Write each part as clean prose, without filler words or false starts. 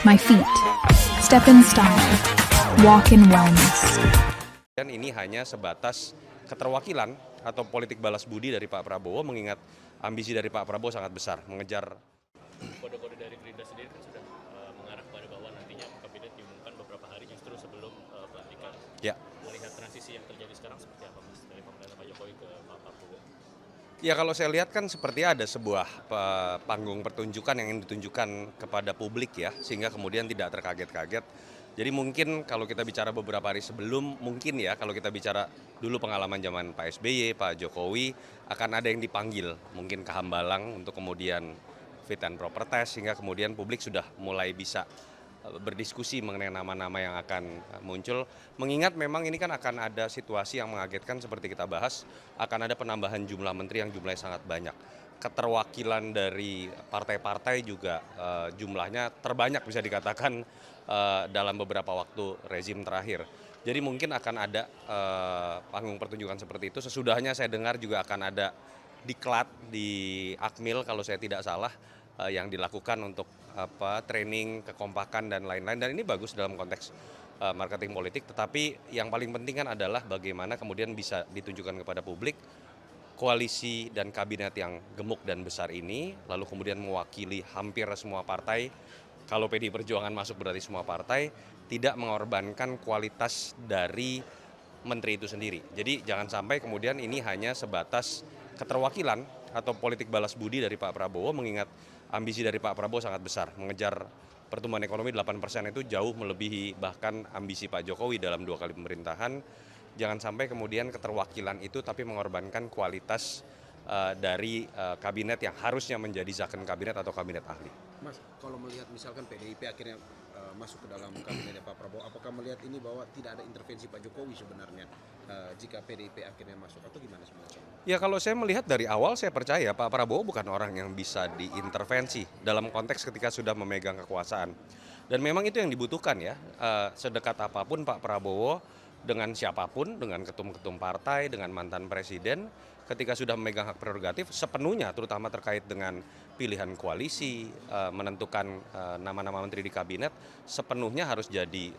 my feet. Step in style. Walk in wellness. Dan ini hanya sebatas keterwakilan atau politik balas budi dari Pak Prabowo, mengingat ambisi dari Pak Prabowo sangat besar, mengejar. Kode-kode dari Gerindra sendiri kan sudah mengarah pada bahwa nantinya kabinet diumumkan beberapa hari justru sebelum pelantikan. Ya. Melihat transisi yang terjadi sekarang seperti apa, Mas, dari pemerintahan Pak Jokowi ke Pak Prabowo? Ya, kalau saya lihat kan seperti ada sebuah panggung pertunjukan yang ingin ditunjukkan kepada publik ya, sehingga kemudian tidak terkaget-kaget. Jadi mungkin kalau kita bicara beberapa hari sebelum, mungkin ya kalau kita bicara dulu pengalaman zaman Pak SBY, Pak Jokowi, akan ada yang dipanggil mungkin ke Hambalang untuk kemudian fit and proper test, sehingga kemudian publik sudah mulai bisa berdiskusi mengenai nama-nama yang akan muncul. Mengingat memang ini kan akan ada situasi yang mengagetkan seperti kita bahas, akan ada penambahan jumlah menteri yang jumlahnya sangat banyak. Keterwakilan dari partai-partai juga jumlahnya terbanyak bisa dikatakan dalam beberapa waktu rezim terakhir. Jadi mungkin akan ada panggung pertunjukan seperti itu. Sesudahnya saya dengar juga akan ada diklat di Akmil kalau saya tidak salah, yang dilakukan untuk training, kekompakan dan lain-lain. Dan ini bagus dalam konteks marketing politik. Tetapi yang paling penting kan adalah bagaimana kemudian bisa ditunjukkan kepada publik koalisi dan kabinet yang gemuk dan besar ini, lalu kemudian mewakili hampir semua partai. Kalau PDI Perjuangan masuk berarti semua partai, tidak mengorbankan kualitas dari menteri itu sendiri. Jadi jangan sampai kemudian ini hanya sebatas keterwakilan atau politik balas budi dari Pak Prabowo, mengingat ambisi dari Pak Prabowo sangat besar. Mengejar pertumbuhan ekonomi 8% itu jauh melebihi bahkan ambisi Pak Jokowi dalam 2 kali pemerintahan. Jangan sampai kemudian keterwakilan itu tapi mengorbankan kualitas dari kabinet yang harusnya menjadi zakon kabinet atau kabinet ahli. Mas, kalau melihat misalkan PDIP akhirnya masuk ke dalam kabinetnya Pak Prabowo, apakah melihat ini bahwa tidak ada intervensi Pak Jokowi sebenarnya jika PDIP akhirnya masuk, atau gimana sebenarnya? Ya, kalau saya melihat dari awal saya percaya Pak Prabowo bukan orang yang bisa diintervensi dalam konteks ketika sudah memegang kekuasaan. Dan memang itu yang dibutuhkan ya, sedekat apapun Pak Prabowo dengan siapapun, dengan ketum-ketum partai, dengan mantan presiden, ketika sudah memegang hak prerogatif sepenuhnya, terutama terkait dengan pilihan koalisi, menentukan nama-nama menteri di kabinet, sepenuhnya harus jadi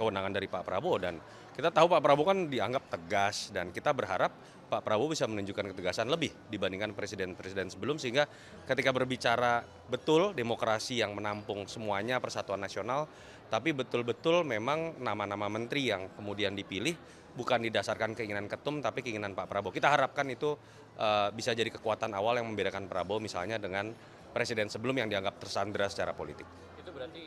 kewenangan dari Pak Prabowo. Dan kita tahu Pak Prabowo kan dianggap tegas, dan kita berharap Pak Prabowo bisa menunjukkan ketegasan lebih dibandingkan presiden-presiden sebelum, sehingga ketika berbicara betul demokrasi yang menampung semuanya, persatuan nasional, tapi betul-betul memang nama-nama menteri yang kemudian dipilih bukan didasarkan keinginan ketum tapi keinginan Pak Prabowo. Kita harapkan itu bisa jadi kekuatan awal yang membedakan Prabowo misalnya dengan presiden sebelum yang dianggap tersandera secara politik. Itu berarti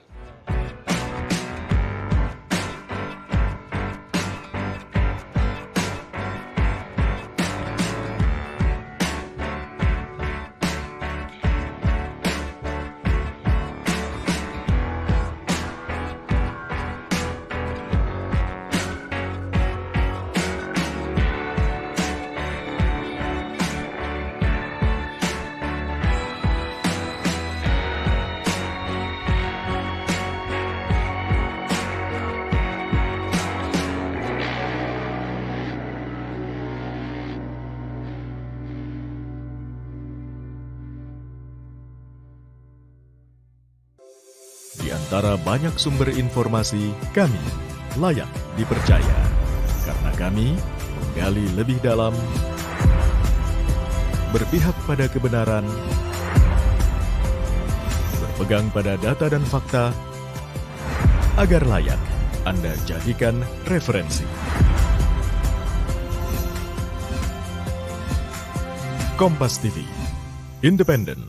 Di antara banyak sumber informasi, kami layak dipercaya. Karena kami menggali lebih dalam, berpihak pada kebenaran, berpegang pada data dan fakta, agar layak Anda jadikan referensi. Kompas TV, independen,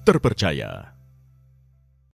terpercaya.